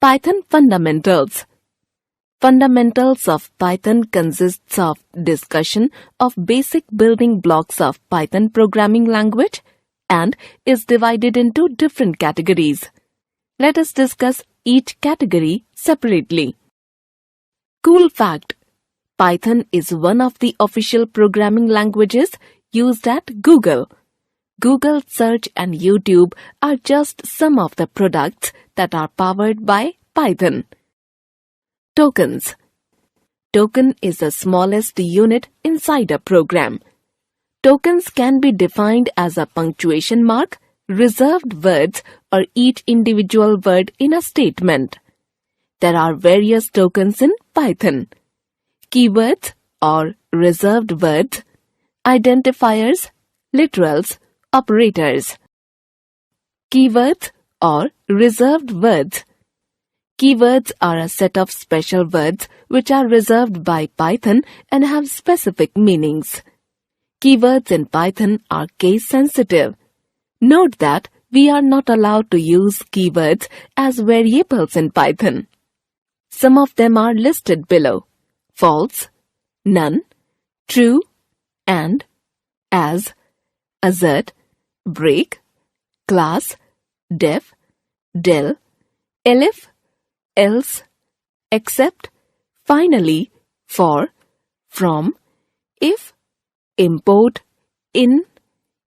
Python Fundamentals. Fundamentals of Python consists of discussion of basic building blocks of Python programming language and is divided into different categories. Let us discuss each category separately. Cool fact: Python is one of the official programming languages used at Google. Google Search and YouTube are just some of the products that are powered by Python. Tokens. Token is the smallest unit inside a program. Tokens can be defined as a punctuation mark, reserved words, or each individual word in a statement. There are various tokens in Python: keywords or reserved words, identifiers, literals, operators. Keywords or reserved words. Keywords are a set of special words which are reserved by Python and have specific meanings. Keywords in Python are case sensitive. Note that we are not allowed to use keywords as variables in Python. Some of them are listed below: false, none, true, and, as, assert, break, class, def, del, elif, else, except, finally, for, from, if, import, in,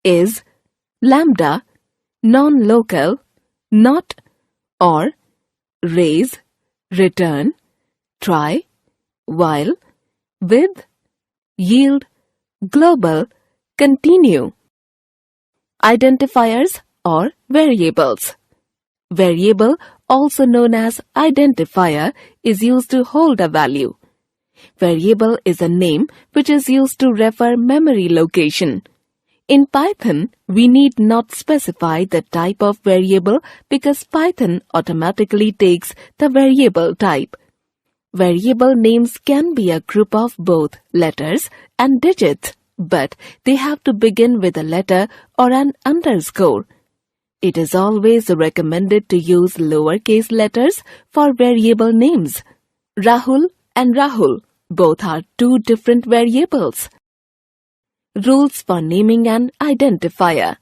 is, lambda, non-local, not, or, raise, return, try, while, with, yield, global, continue. Identifiers or variables. Variable, also known as identifier, is used to hold a value. Variable is a name which is used to refer memory location. In Python, we need not specify the type of variable because Python automatically takes the variable type. Variable names can be a group of both letters and digits, but they have to begin with a letter or an underscore. It is always recommended to use lowercase letters for variable names. Rahul and Rahul both are two different variables. Rules for naming an identifier.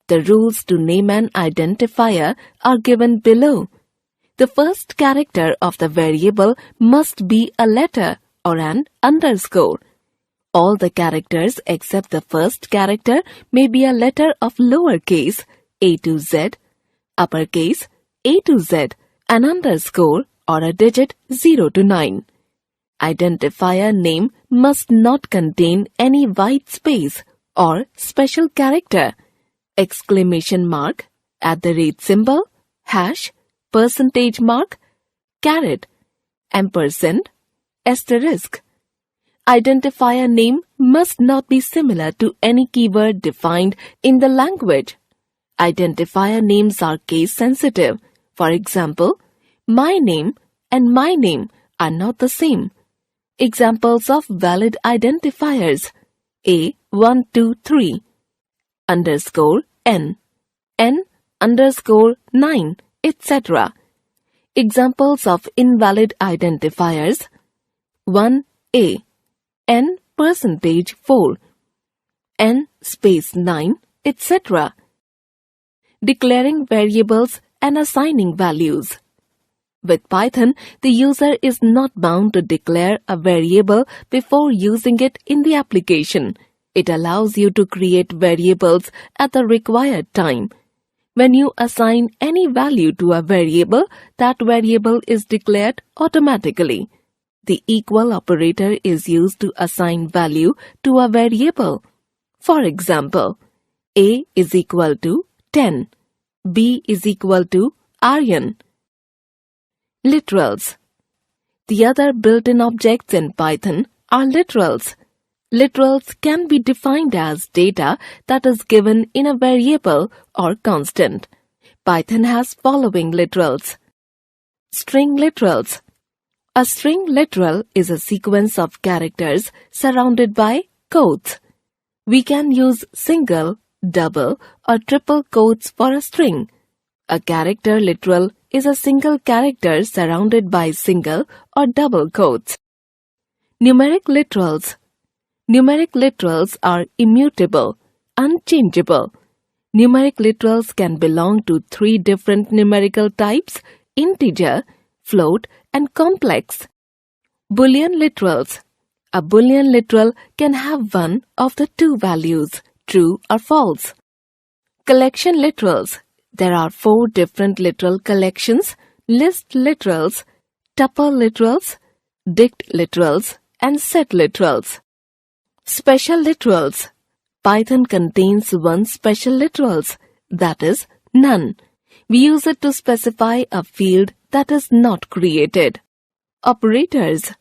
The rules to name an identifier are given below. The first character of the variable must be a letter or an underscore. All the characters except the first character may be a letter of lowercase a to z, uppercase a to z, an underscore, or a digit 0 to 9. Identifier name must not contain any white space or special character, exclamation mark, @ hash, percentage mark, caret, ampersand, asterisk. Identifier name must not be similar to any keyword defined in the language. Identifier names are case sensitive. For example, my name and my name are not the same. Examples of valid identifiers: A123, underscore n, n underscore 9, etc. Examples of invalid identifiers: 1a, n percentage 4, n space 9, etc. Declaring variables and assigning values. With Python, the user is not bound to declare a variable before using it in the application. It allows you to create variables at the required time. When you assign any value to a variable, that variable is declared automatically. The equal operator is used to assign value to a variable. For example, A is equal to 10, B is equal to Aryan. Literals. The other built-in objects in Python are literals. Literals can be defined as data that is given in a variable or constant. Python has following literals. String literals. A string literal is a sequence of characters surrounded by quotes. We can use single, double, or triple quotes for a string. A character literal is a single character surrounded by single or double quotes. Numeric literals. Numeric literals are immutable, unchangeable. Numeric literals can belong to three different numerical types: integer, float, and complex. Boolean literals. A Boolean literal can have one of the two values, true or false. Collection literals. There are four different literal collections: list literals, tuple literals, dict literals, and set literals. Special literals. Python contains one special literals, that is, none. We use it to specify a field that is not created. Operators.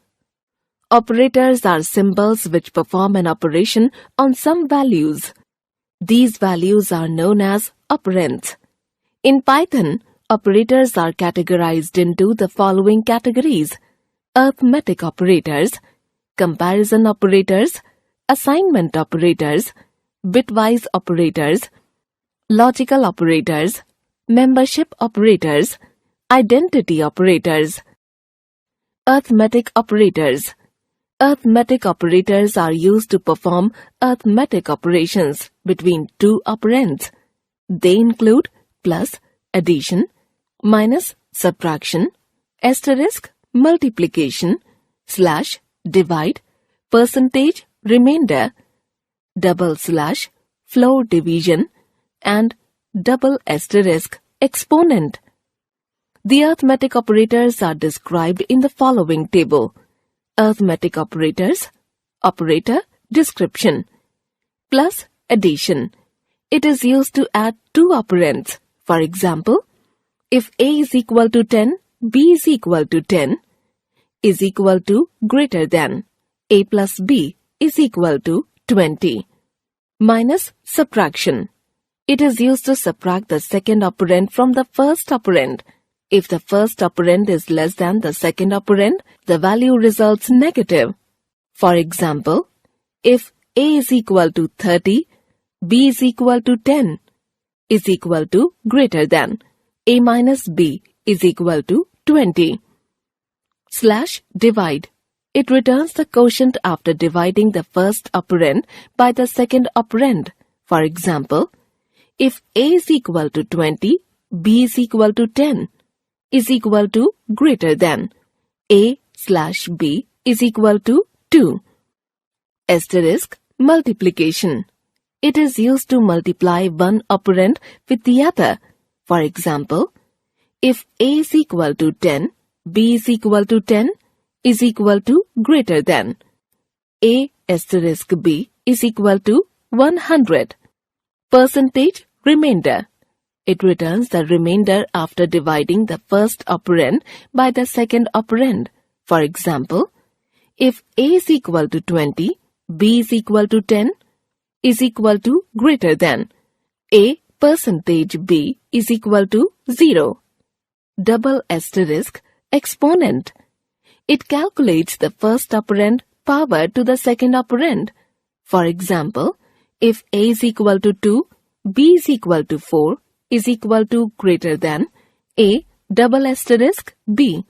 Operators are symbols which perform an operation on some values. These values are known as operands. In Python, operators are categorized into the following categories: arithmetic operators, comparison operators, assignment operators, bitwise operators, logical operators, membership operators, identity operators. Arithmetic operators. Arithmetic operators are used to perform arithmetic operations between two operands. They include plus, addition, minus, subtraction, asterisk, multiplication, slash, divide, percentage, remainder, double slash, floor division, and double asterisk, exponent. The arithmetic operators are described in the following table. Arithmetic operators, operator, description. Plus, addition. It is used to add two operands. For example, if A is equal to 10, B is equal to 10, is equal to greater than, A plus B is equal to 20. Minus, subtraction. It is used to subtract the second operand from the first operand. If the first operand is less than the second operand, the value results negative. For example, if A is equal to 30, B is equal to 10, is equal to greater than, A minus B is equal to 20. Slash divide. It returns the quotient after dividing the first operand by the second operand. For example, if A is equal to 20, B is equal to 10, is equal to greater than, A slash B is equal to 2. Asterisk multiplication. It is used to multiply one operand with the other. For example, if A is equal to 10, B is equal to 10, is equal to greater than, A asterisk B is equal to 100. Percentage remainder. It returns the remainder after dividing the first operand by the second operand. For example, if A is equal to 20, B is equal to 10, is equal to greater than, A percentage B is equal to 0. Double asterisk exponent. It calculates the first operand power to the second operand. For example, if A is equal to 2, B is equal to 4, is equal to greater than, A double asterisk B,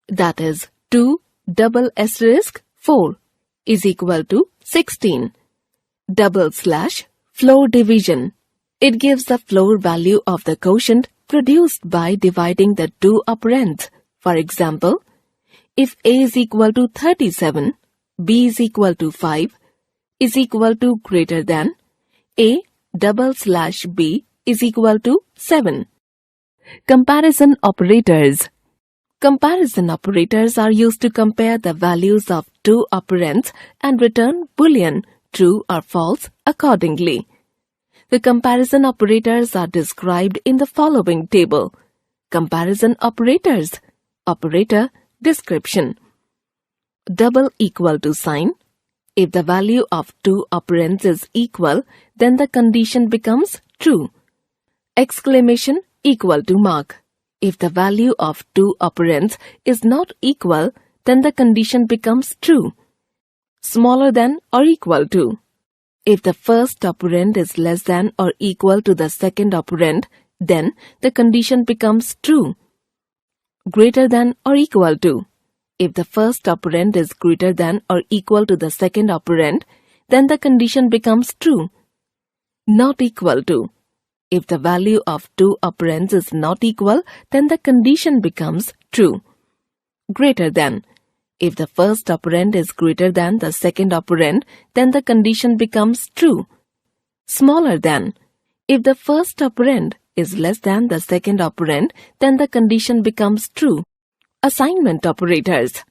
that is 2 double asterisk 4, is equal to 16. Double slash floor division. It gives the floor value of the quotient produced by dividing the two operands. For example, if A is equal to 37, B is equal to 5, is equal to greater than, A double slash B is equal to 7. Comparison operators. Comparison operators are used to compare the values of two operands and return Boolean, true or false, accordingly. The comparison operators are described in the following table. Comparison operators. Operator, description. Double equal to sign. If the value of two operands is equal, then the condition becomes true. Exclamation equal to mark. If the value of two operands is not equal, then the condition becomes true. Smaller than or equal to. If the first operand is less than or equal to the second operand, then the condition becomes true. Greater than or equal to. If the first operand is greater than or equal to the second operand, then the condition becomes true. Not equal to. If the value of two operands is not equal, then the condition becomes true. Greater than. If the first operand is greater than the second operand, then the condition becomes true. Smaller than. If the first operand is less than the second operand, then the condition becomes true. Assignment operators.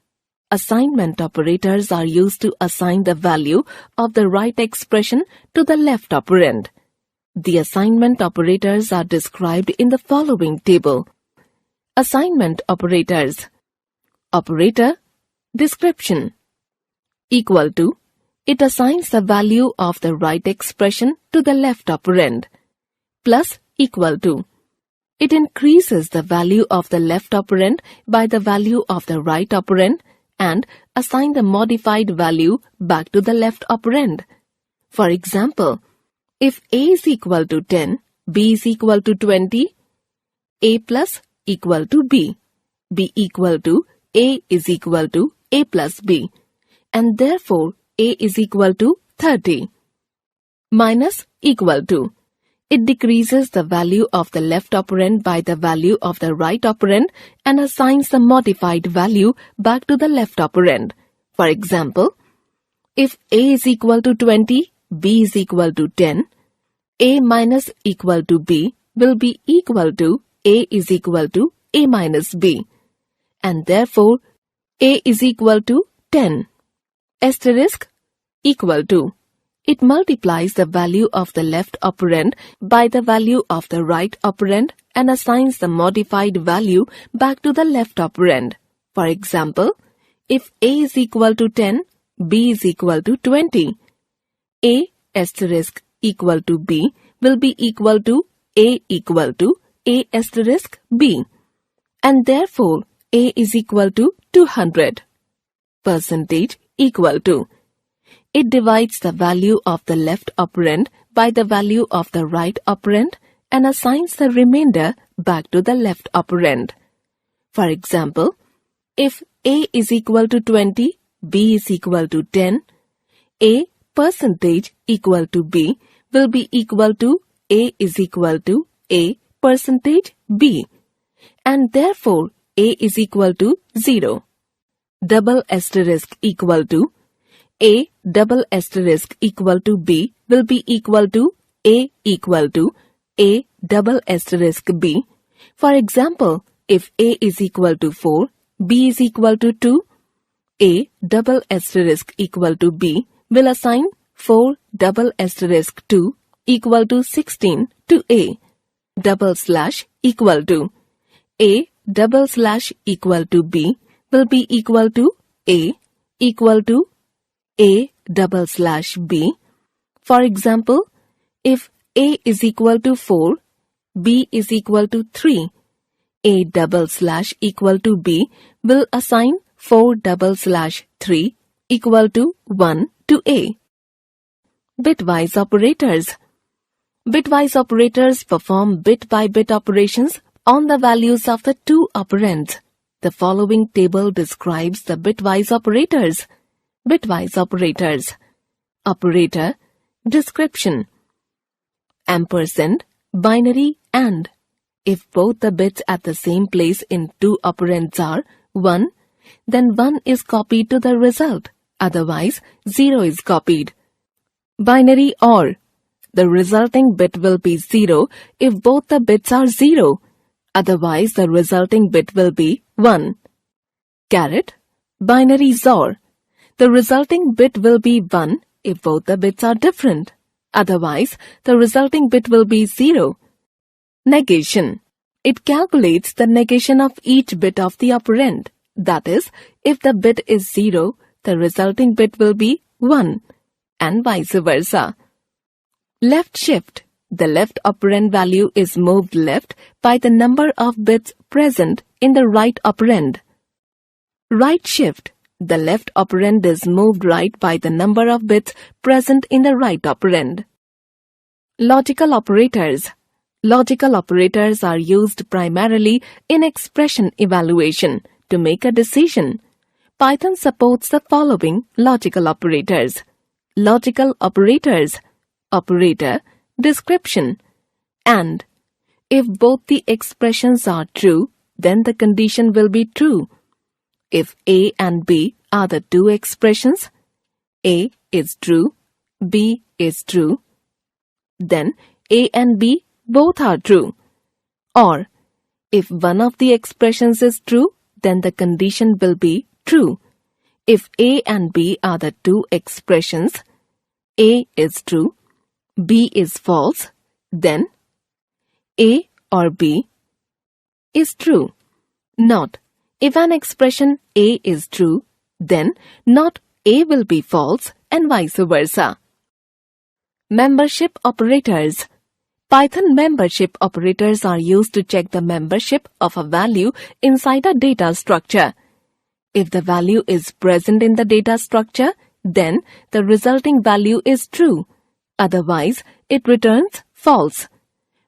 Assignment operators are used to assign the value of the right expression to the left operand. The assignment operators are described in the following table. Assignment operators. Operator. Description. Equal to. It assigns the value of the right expression to the left operand. Plus equal to. It increases the value of the left operand by the value of the right operand and assign the modified value back to the left operand. For example, if A is equal to 10, B is equal to 20, A plus equal to B, B equal to A is equal to A plus B, and therefore A is equal to 30. Minus equal to. It decreases the value of the left operand by the value of the right operand and assigns the modified value back to the left operand. For example, if A is equal to 20, B is equal to 10, A minus equal to B will be equal to A is equal to A minus B, and therefore A is equal to 10. Asterisk equal to. It multiplies the value of the left operand by the value of the right operand and assigns the modified value back to the left operand. For example, if A is equal to 10, B is equal to 20. A asterisk equal to B will be equal to A equal to A asterisk B, and therefore A is equal to 200. Percentage equal to. It divides the value of the left operand by the value of the right operand and assigns the remainder back to the left operand. For example, if A is equal to 20, B is equal to 10, A percentage equal to B will be equal to A is equal to A percentage B, and therefore A is equal to 0. Double asterisk equal to. A double asterisk equal to B will be equal to A equal to A double asterisk B. For example, if A is equal to 4, B is equal to 2, A double asterisk equal to B will assign 4 double asterisk 2 equal to 16 to A. Double slash equal to. A double slash equal to B will be equal to A equal to A double slash B. For example, if A is equal to 4, B is equal to 3, A double slash equal to B will assign 4 double slash 3 equal to 1 to A. Bitwise operators. Bitwise operators perform bit-by-bit operations on the values of the two operands. The following table describes the bitwise operators. Bitwise operators. Operator. Description. Ampersand, binary, and. If both the bits at the same place in two operands are 1, then 1 is copied to the result. Otherwise, 0 is copied. Binary OR. The resulting bit will be 0 if both the bits are 0. Otherwise, the resulting bit will be 1. Caret. Binary XOR. The resulting bit will be 1 if both the bits are different. Otherwise, the resulting bit will be 0. Negation. It calculates the negation of each bit of the operand. That is, if the bit is 0, the resulting bit will be 1, and vice versa. Left shift. The left operand value is moved left by the number of bits present in the right operand. Right shift. The left operand is moved right by the number of bits present in the right operand. Logical operators. Logical operators are used primarily in expression evaluation to make a decision. Python supports the following logical operators. Logical operators: operator, description, and. If both the expressions are true, then the condition will be true. If A and B are the two expressions, A is true, B is true, then A and B both are true. Or, if one of the expressions is true, then the condition will be true. If A and B are the two expressions, A is true, B is false, then A or B is true. Not. If an expression A is true, then not A will be false and vice versa. Membership operators. Python membership operators are used to check the membership of a value inside a data structure. If the value is present in the data structure, then the resulting value is true. Otherwise, it returns false.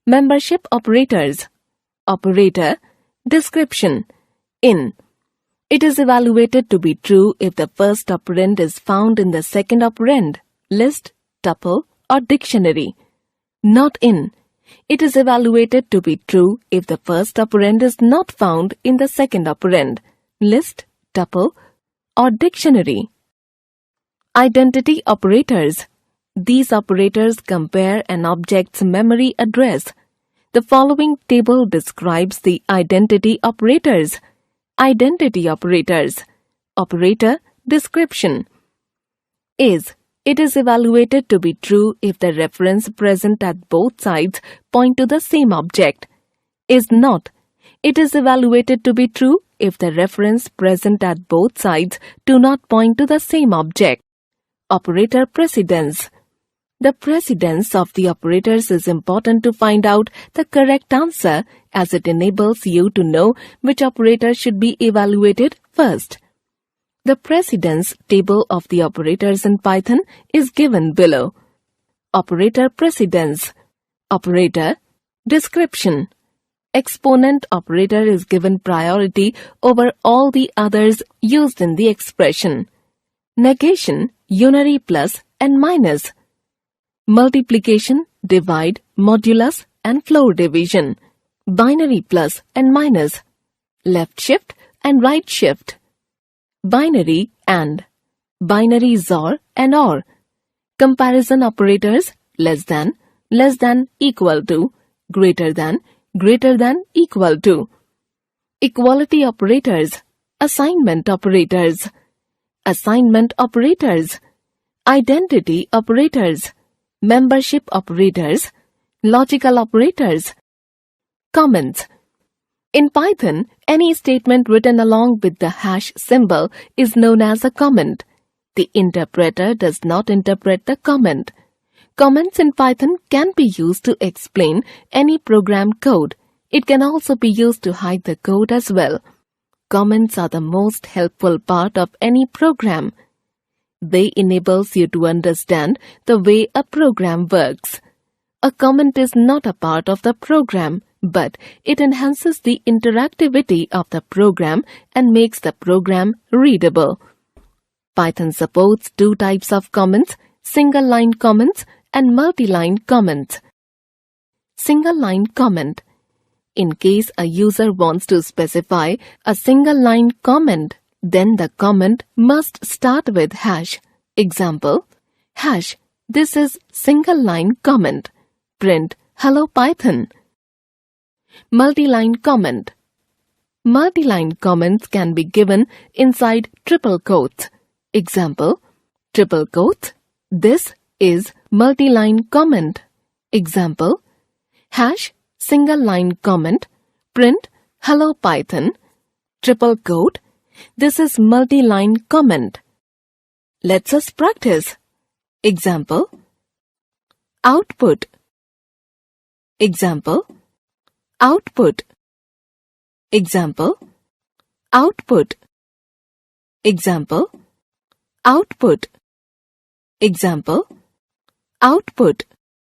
Membership operators. Operator, description, in. It is evaluated to be true if the first operand is found in the second operand, list, tuple, or dictionary. Not in. It is evaluated to be true if the first operand is not found in the second operand, list, tuple, or dictionary. Identity operators. These operators compare an object's memory address. The following table describes the identity operators. Identity operators. Operator, description. Is. It is evaluated to be true if the reference present at both sides point to the same object. Is not. It is evaluated to be true if the reference present at both sides do not point to the same object. Operator precedence. The precedence of the operators is important to find out the correct answer, as it enables you to know which operator should be evaluated first. The precedence table of the operators in Python is given below. Operator precedence. Operator, description. Exponent operator is given priority over all the others used in the expression. Negation, unary plus and minus. Multiplication, divide, modulus, and floor division. Binary plus and minus. Left shift and right shift. Binary and. Binary XOR and OR. Comparison operators, less than, equal to, greater than, equal to. Equality operators, assignment operators. Assignment operators. Identity operators. Membership operators. Logical operators. Comments. In Python, any statement written along with the hash symbol is known as a comment. The interpreter does not interpret the comment. Comments in Python can be used to explain any program code. It can also be used to hide the code as well. Comments are the most helpful part of any program. They enables you to understand the way a program works. A comment is not a part of the program, but it enhances the interactivity of the program and makes the program readable. Python supports two types of comments, single-line comments and multi-line comments. Single-line comment. In case a user wants to specify a single-line comment, then the comment must start with hash. Example, hash, this is single-line comment. Print, hello Python. Multi-line comment. Multi-line comments can be given inside triple quotes. Example, triple quotes, this is multi-line comment. Example, hash, single-line comment. Print, hello Python. Triple quote, this is multi-line comment. Let's us practice. Example, output. Example, output. Example, output. Example, output. Example, output.